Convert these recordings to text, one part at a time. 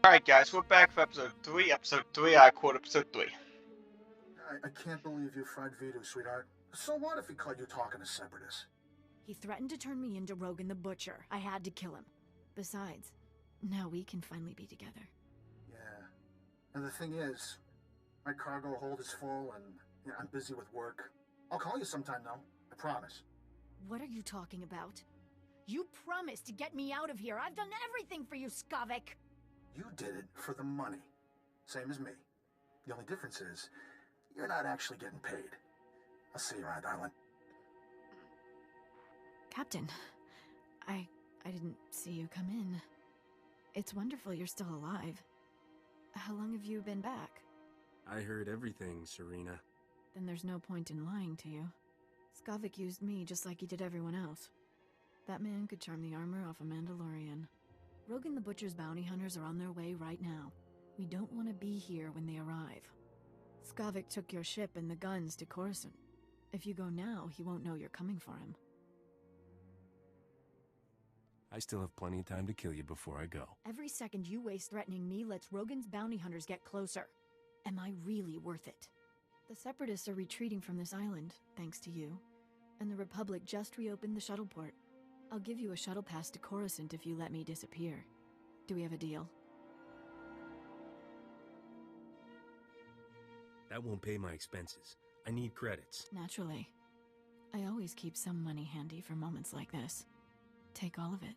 Alright guys, we're back for episode 3. Episode 3, I quote episode 3. I can't believe you fried Vito, sweetheart. So what if he caught you talking to Separatists? He threatened to turn me into Rogan the Butcher. I had to kill him. Besides, now we can finally be together. Yeah. And the thing is, my cargo hold is full and I'm busy with work. I'll call you sometime though, I promise. What are you talking about? You promised to get me out of here. I've done everything for you, Skavik. You did it for the money. Same as me. The only difference is, you're not actually getting paid. I'll see you around, darling. Captain, I didn't see you come in. It's wonderful you're still alive. How long have you been back? I heard everything, Serena. Then there's no point in lying to you. Skavik used me just like he did everyone else. That man could charm the armor off a Mandalorian. Rogan the Butcher's bounty hunters are on their way right now. We don't want to be here when they arrive. Skavik took your ship and the guns to Coruscant. If you go now, he won't know you're coming for him. I still have plenty of time to kill you before I go. Every second you waste threatening me lets Rogan's bounty hunters get closer. Am I really worth it? The Separatists are retreating from this island, thanks to you. And the Republic just reopened the shuttle port. I'll give you a shuttle pass to Coruscant if you let me disappear. Do we have a deal? That won't pay my expenses. I need credits. Naturally. I always keep some money handy for moments like this. Take all of it.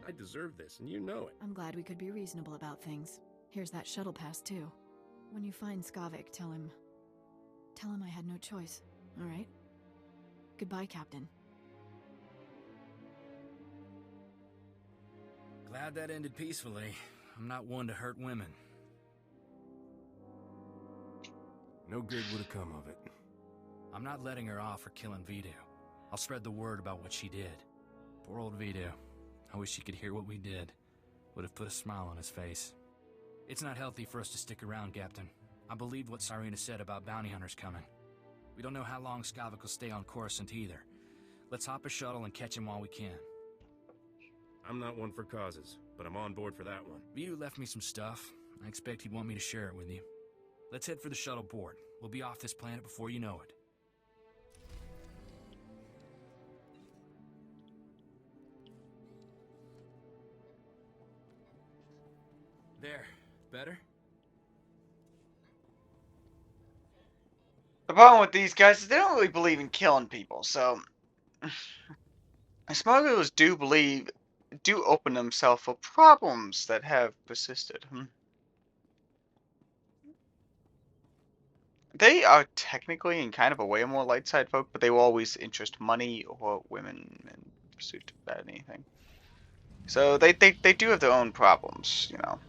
I deserve this, and you know it. I'm glad we could be reasonable about things. Here's that shuttle pass, too. When you find Skavik, tell him I had no choice, all right? Goodbye, Captain. Glad that ended peacefully. I'm not one to hurt women. No good would have come of it. I'm not letting her off for killing Vito. I'll spread the word about what she did. Poor old Vito. I wish he could hear what we did. Would have put a smile on his face. It's not healthy for us to stick around, Captain. I believed what Cyrena said about bounty hunters coming. We don't know how long Skavik will stay on Coruscant either. Let's hop a shuttle and catch him while we can. I'm not one for causes, but I'm on board for that one. Vito left me some stuff. I expect he'd want me to share it with you. Let's head for the shuttle port. We'll be off this planet before you know it. There. Better? The problem with these guys is they don't really believe in killing people, so smugglers do open themselves for problems that have persisted. They are technically in kind of a way more light side folk, but they will always interest money or women in pursuit of anything. So they do have their own problems, you know.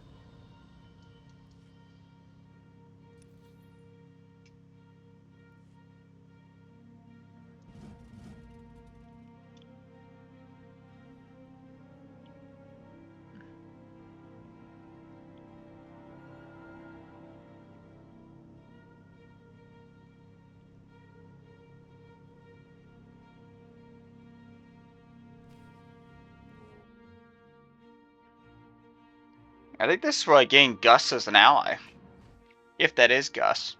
I think this is where I gain Gus as an ally. If that is Gus.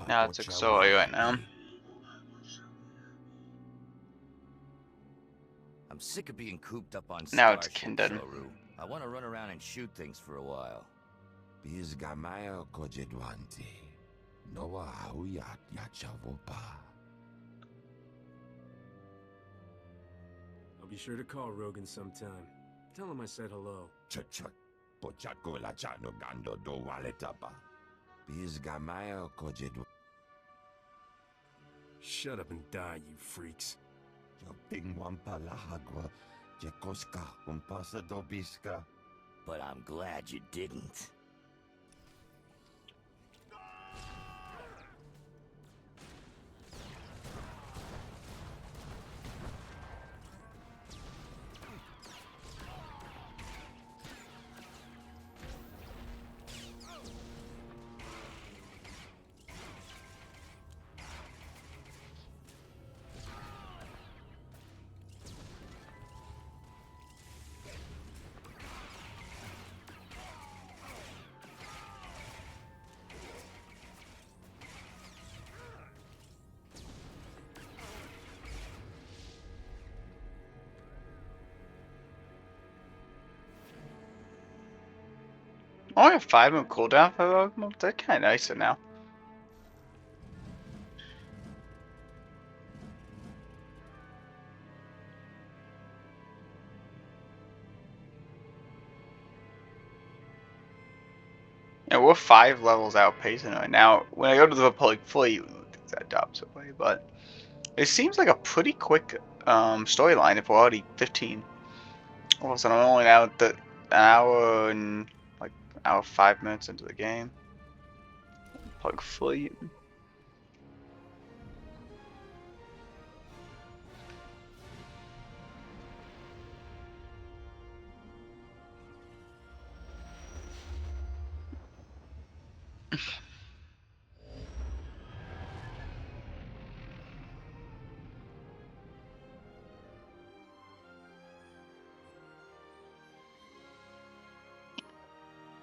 Now it's Exoi right now. I'm sick of being cooped up on Now it's Starship, Kindred. Soru. I want to run around and shoot things for a while. I'll be sure to call Rogan sometime. Tell him I said hello. Shut up and die, you freaks. But I'm glad you didn't. Only a 5-move cooldown for rogue move? That's kind of nicer now. Yeah, we're 5 levels outpacing right now. When I go to the Republic Fleet, that drops away, but it seems like a pretty quick storyline if we're already 15. All of a sudden, I'm only now at an hour and like hour 5 minutes into the game. Republic Fleet.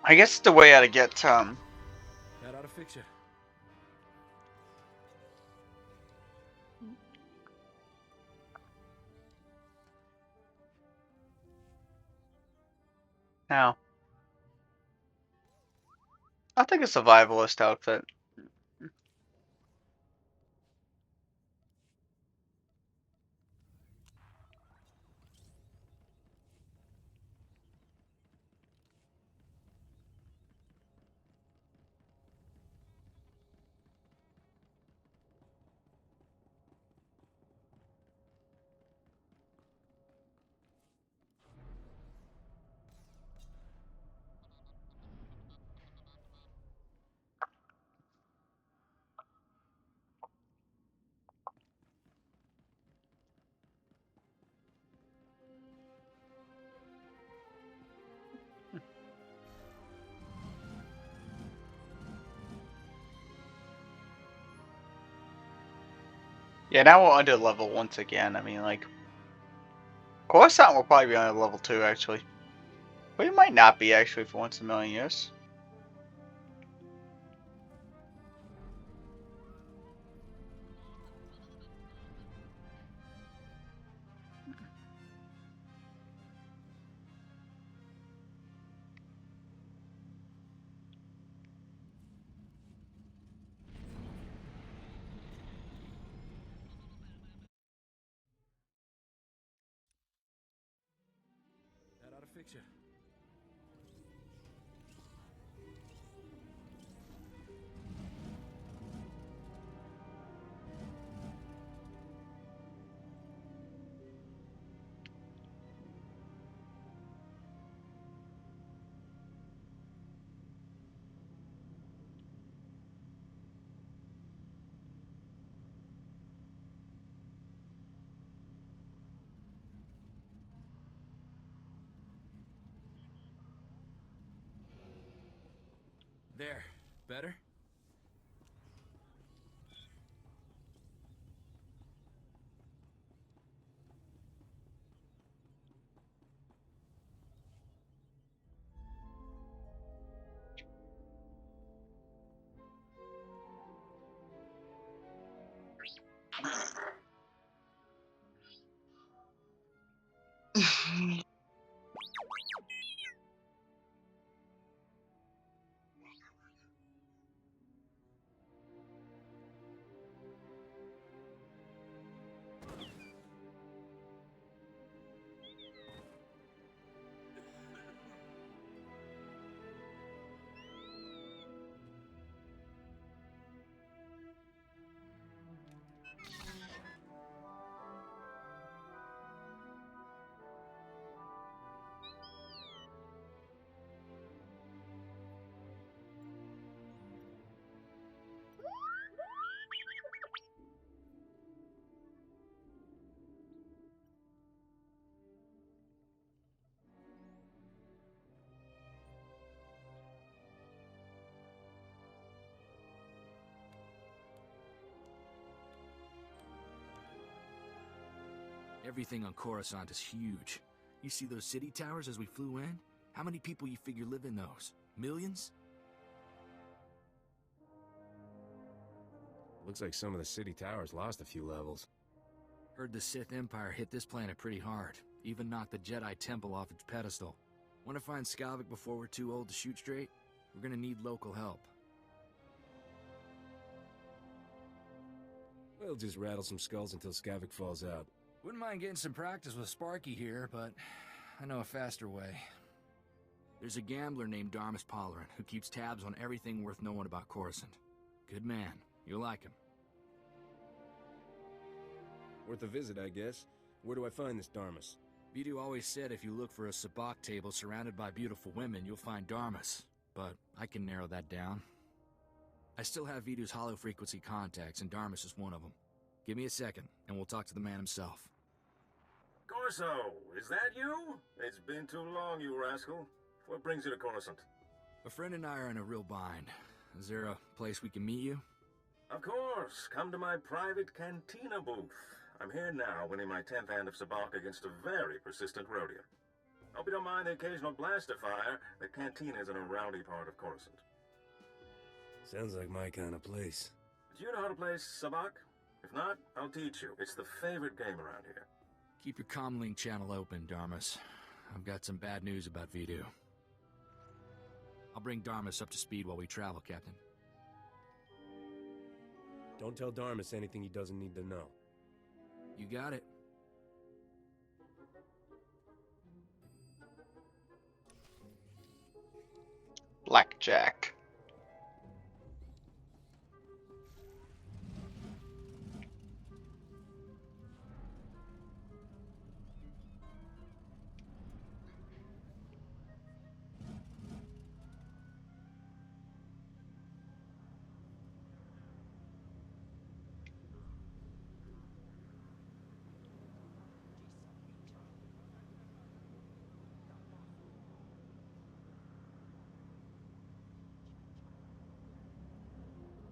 I guess the way how to get That ought to fix you. now. I'll take a survivalist outfit. Yeah, now we're under level once again. I mean, like, Coruscant will probably be under level 2 actually. But it might not be actually for once in a million years. That ought to fix you. There. Better? Everything on Coruscant is huge. You see those city towers as we flew in? How many people you figure live in those? Millions? Looks like some of the city towers lost a few levels. Heard the Sith Empire hit this planet pretty hard. Even knocked the Jedi Temple off its pedestal. Want to find Skavik before we're too old to shoot straight? We're gonna need local help. We'll just rattle some skulls until Skavik falls out. Wouldn't mind getting some practice with Sparky here, but I know a faster way. There's a gambler named Darmus Polarin who keeps tabs on everything worth knowing about Coruscant. Good man. You'll like him. Worth a visit, I guess. Where do I find this Darmus? Vidu always said if you look for a sabacc table surrounded by beautiful women, you'll find Darmus. But I can narrow that down. I still have Vidu's hollow-frequency contacts, and Darmus is one of them. Give me a second, and we'll talk to the man himself. Corso, is that you? It's been too long, you rascal. What brings you to Coruscant? A friend and I are in a real bind. Is there a place we can meet you? Of course. Come to my private cantina booth. I'm here now, winning my 10th hand of sabacc against a very persistent Rhodian. Hope you don't mind the occasional blaster fire. The cantina is in a rowdy part of Coruscant. Sounds like my kind of place. Do you know how to play sabacc? If not, I'll teach you. It's the favorite game around here. Keep your comlink channel open, Darmus. I've got some bad news about Vidu. I'll bring Darmus up to speed while we travel, Captain. Don't tell Darmus anything he doesn't need to know. You got it. Blackjack.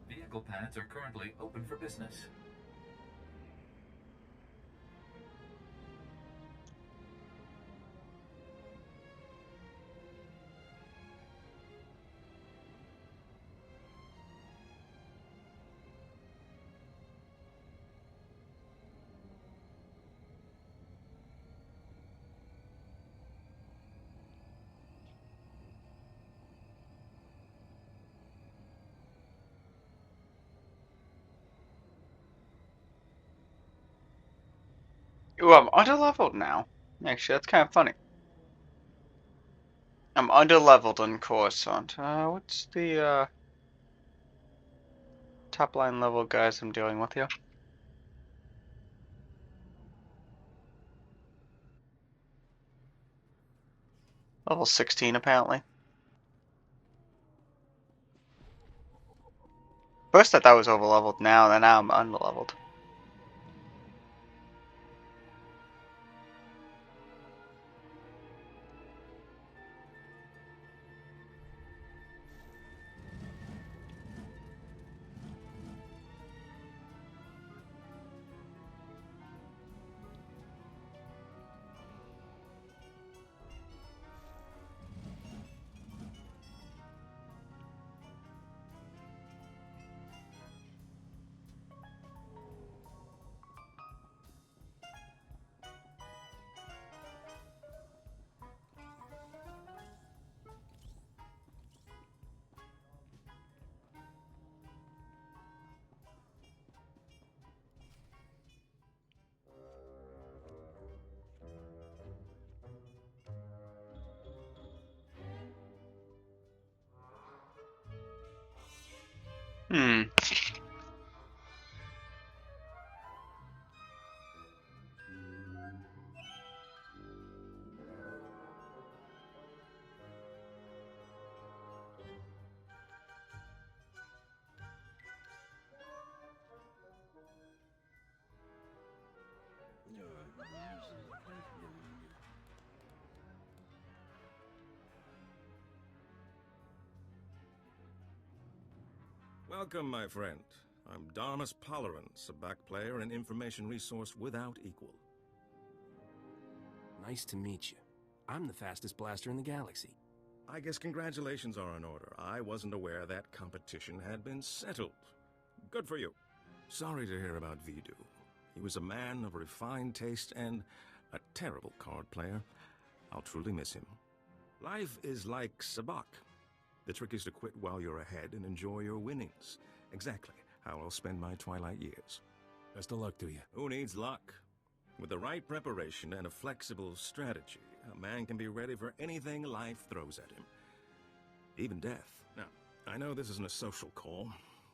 Vehicle pads are currently open for business. Ooh, I'm underleveled now. Actually, that's kind of funny. I'm underleveled on Coruscant. What's the top line level guys I'm dealing with here? Level 16 apparently. First I thought I was overleveled now, then now I'm underleveled. Hmm. Welcome, my friend. I'm Darmus Polarin, sabacc player and information resource without equal. Nice to meet you. I'm the fastest blaster in the galaxy. I guess congratulations are in order. I wasn't aware that competition had been settled. Good for you. Sorry to hear about Vidu. He was a man of refined taste and a terrible card player. I'll truly miss him. Life is like sabacc. The trick is to quit while you're ahead and enjoy your winnings. Exactly how I'll spend my twilight years. Best of luck to you. Who needs luck? With the right preparation and a flexible strategy, a man can be ready for anything life throws at him. Even death. Now, I know this isn't a social call.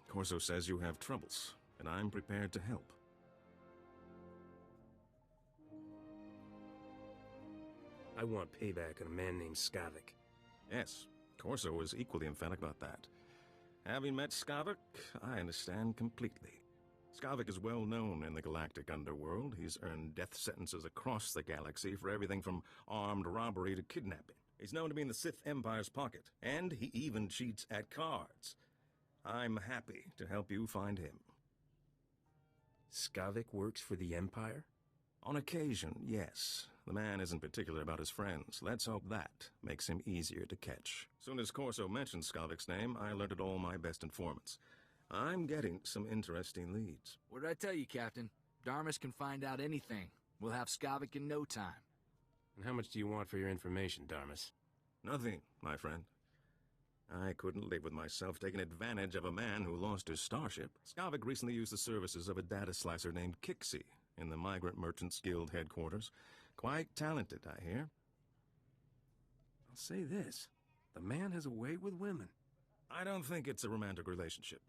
Corso says you have troubles, and I'm prepared to help. I want payback on a man named Skavik. Yes, Corso was equally emphatic about that. Having met Skavik, I understand completely. Skavik is well known in the galactic underworld. He's earned death sentences across the galaxy for everything from armed robbery to kidnapping. He's known to be in the Sith Empire's pocket, and he even cheats at cards. I'm happy to help you find him. Skavik works for the Empire? On occasion, yes. The man isn't particular about his friends. Let's hope that makes him easier to catch. Soon as Corso mentioned Skavik's name, I alerted all my best informants. I'm getting some interesting leads. What did I tell you, Captain? Darmus can find out anything. We'll have Skavik in no time. And how much do you want for your information, Darmus? Nothing, my friend. I couldn't live with myself taking advantage of a man who lost his starship. Skavik recently used the services of a data slicer named Kixie in the Migrant Merchants Guild headquarters. Quite talented, I hear. I'll say this. The man has a way with women. I don't think it's a romantic relationship.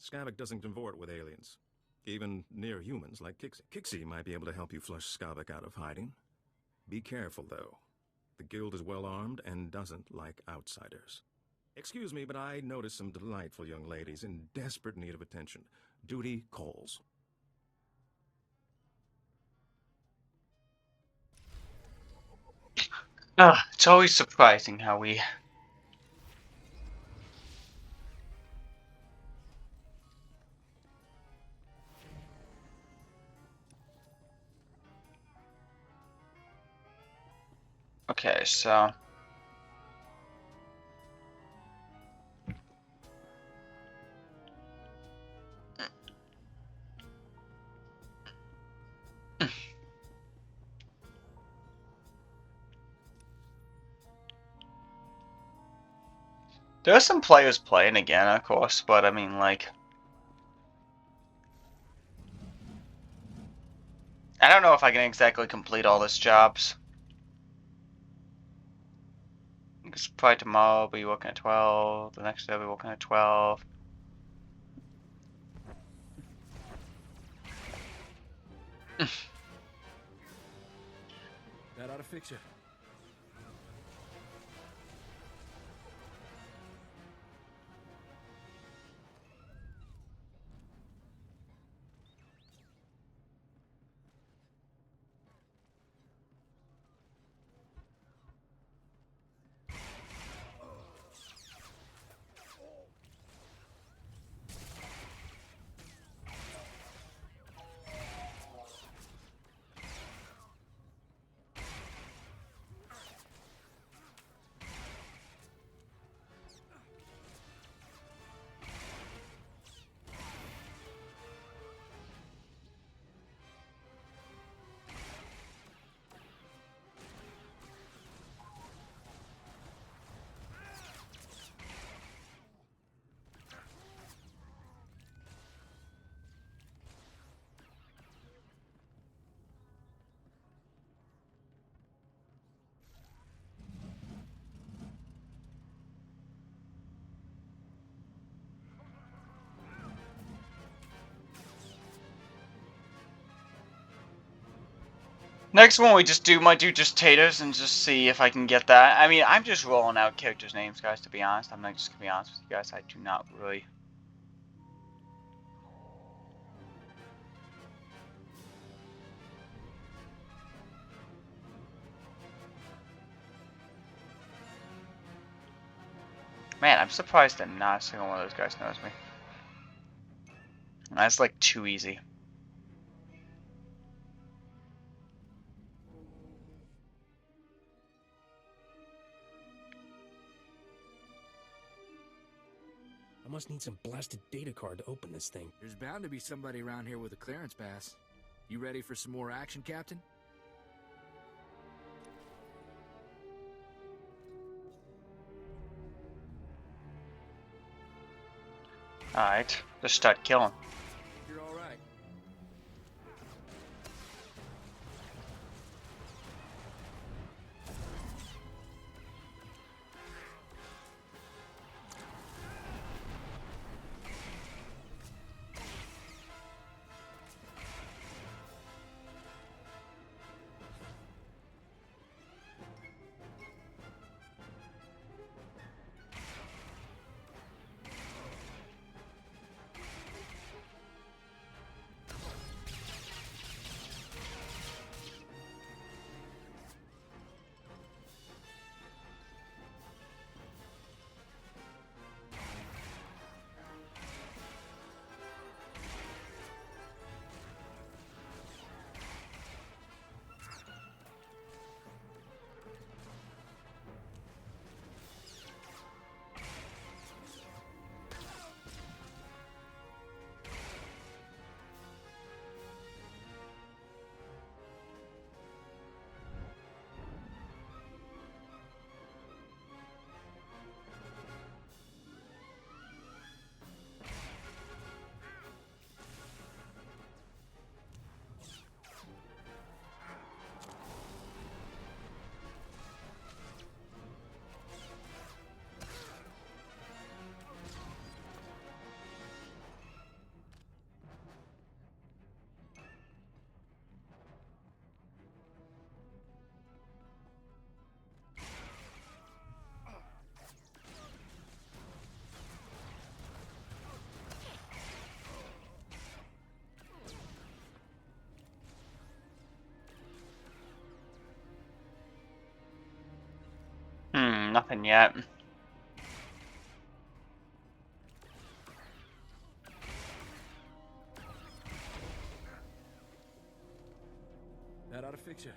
Skavik doesn't convert with aliens. Even near humans like Kixie. Kixie might be able to help you flush Skavik out of hiding. Be careful, though. The guild is well armed and doesn't like outsiders. Excuse me, but I noticed some delightful young ladies in desperate need of attention. Duty calls. It's always surprising how we... Okay, so... There are some players playing again, of course, but I mean, like... I don't know if I can exactly complete all these jobs. Because probably tomorrow I'll be working at 12, the next day I'll be working at 12. That ought to fix you. Next one we might do just taters and just see if I can get that. I mean, I'm just rolling out characters' names, guys, to be honest. I'm not just gonna be honest with you guys. I do not really... Man, I'm surprised that not a single one of those guys knows me. That's like too easy. I must need some blasted data card to open this thing. There's bound to be somebody around here with a clearance pass. You ready for some more action, Captain? Alright, just start killing. You're all right. Nothing yet. That ought to fix you.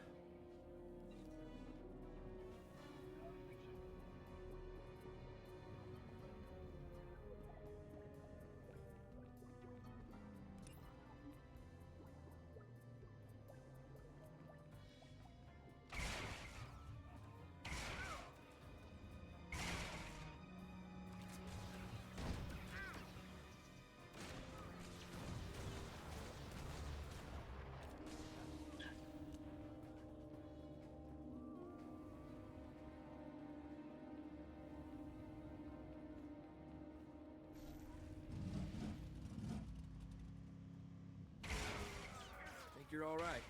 Think you're all right.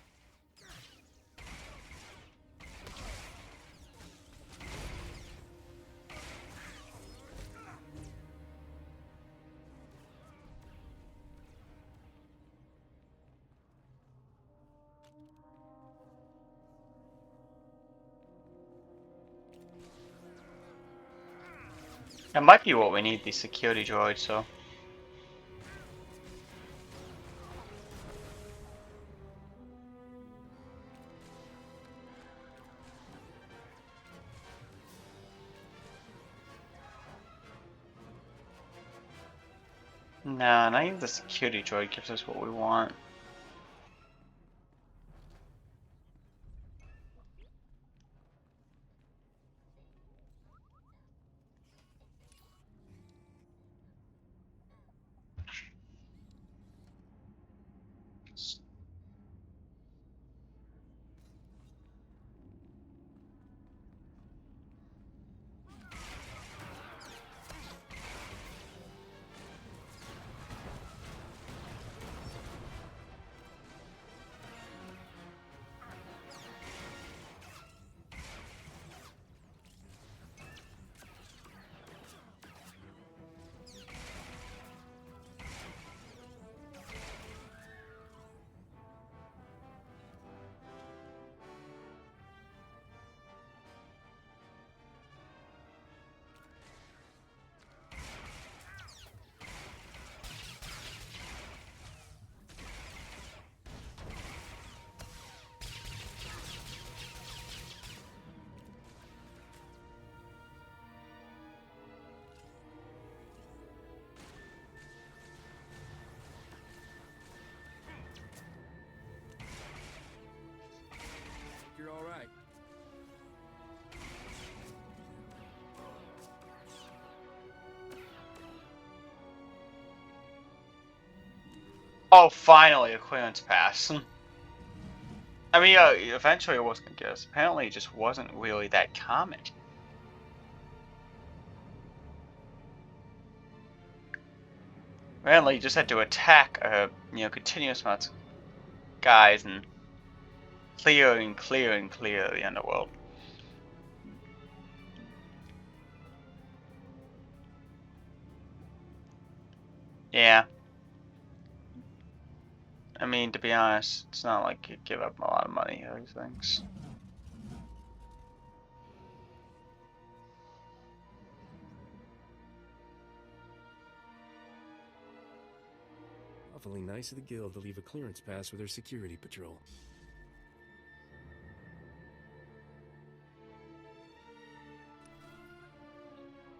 That might be what we need, the security droid, so. Nah, not even the security droid gives us what we want. Think you're all right. Oh, finally, a clearance pass. I mean, eventually it was gonna get us. Apparently, it just wasn't really that common. Apparently, you just had to attack, continuous amounts of guys and clear and clear and clear the underworld. Yeah. I mean, to be honest, it's not like you give up a lot of money or these things. Awfully nice of the guild to leave a clearance pass for their security patrol.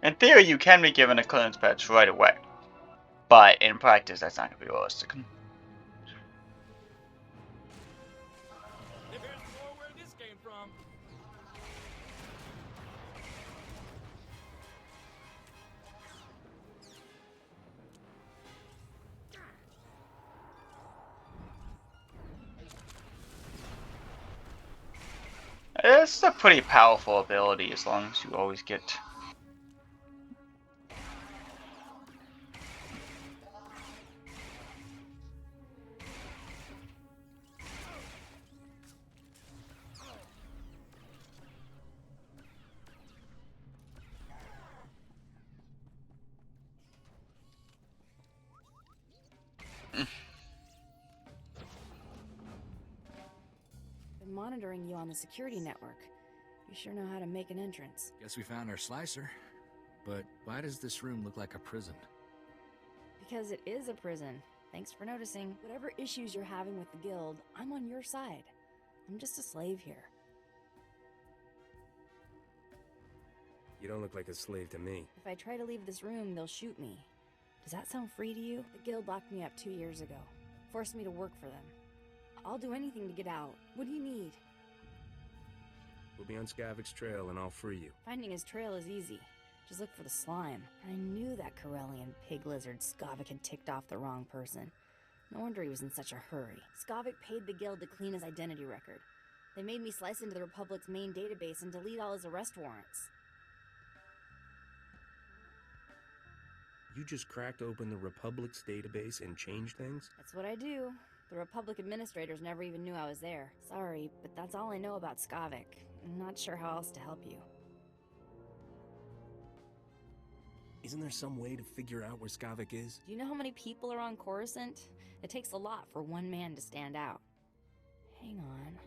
In theory, you can be given a clearance patch right away, but in practice, that's not going to be realistic. It's a pretty powerful ability as long as you always get. Been monitoring you on the security network. You sure know how to make an entrance. Guess we found our slicer. But why does this room look like a prison? Because it is a prison. Thanks for noticing. Whatever issues you're having with the guild, I'm on your side. I'm just a slave here. You don't look like a slave to me. If I try to leave this room, they'll shoot me. Does that sound free to you? The guild locked me up 2 years ago. Forced me to work for them. I'll do anything to get out. What do you need? We'll be on Skavik's trail and I'll free you. Finding his trail is easy. Just look for the slime. I knew that Corellian pig lizard Skavik had ticked off the wrong person. No wonder he was in such a hurry. Skavik paid the guild to clean his identity record. They made me slice into the Republic's main database and delete all his arrest warrants. You just cracked open the Republic's database and changed things? That's what I do. The Republic administrators never even knew I was there. Sorry, but that's all I know about Skavik. I'm not sure how else to help you. Isn't there some way to figure out where Skavik is? Do you know how many people are on Coruscant? It takes a lot for one man to stand out. Hang on.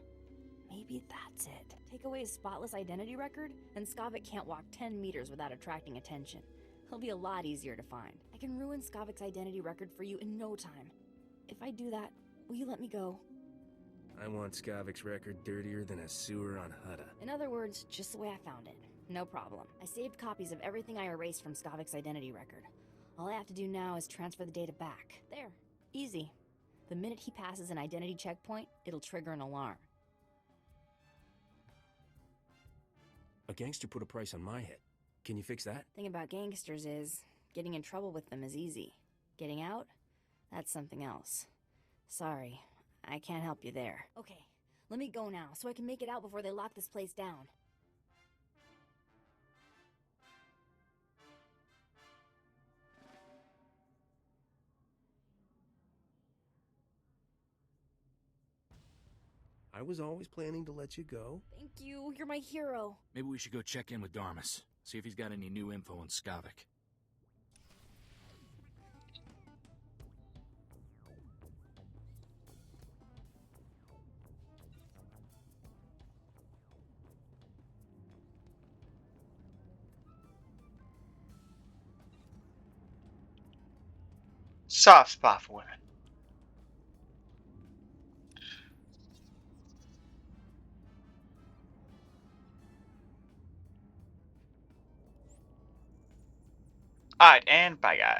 Maybe that's it. Take away his spotless identity record, and Skavik can't walk 10 meters without attracting attention. He'll be a lot easier to find. I can ruin Skavik's identity record for you in no time. If I do that, will you let me go? I want Skavik's record dirtier than a sewer on Hutta. In other words, just the way I found it. No problem. I saved copies of everything I erased from Skavik's identity record. All I have to do now is transfer the data back. There. Easy. The minute he passes an identity checkpoint, it'll trigger an alarm. A gangster put a price on my head. Can you fix that? Thing about gangsters is, getting in trouble with them is easy. Getting out? That's something else. Sorry, I can't help you there. Okay, let me go now, so I can make it out before they lock this place down. I was always planning to let you go. Thank you, you're my hero. Maybe we should go check in with Darmus. See if he's got any new info on Skavik. Soft spot for women. Alright, and bye guys.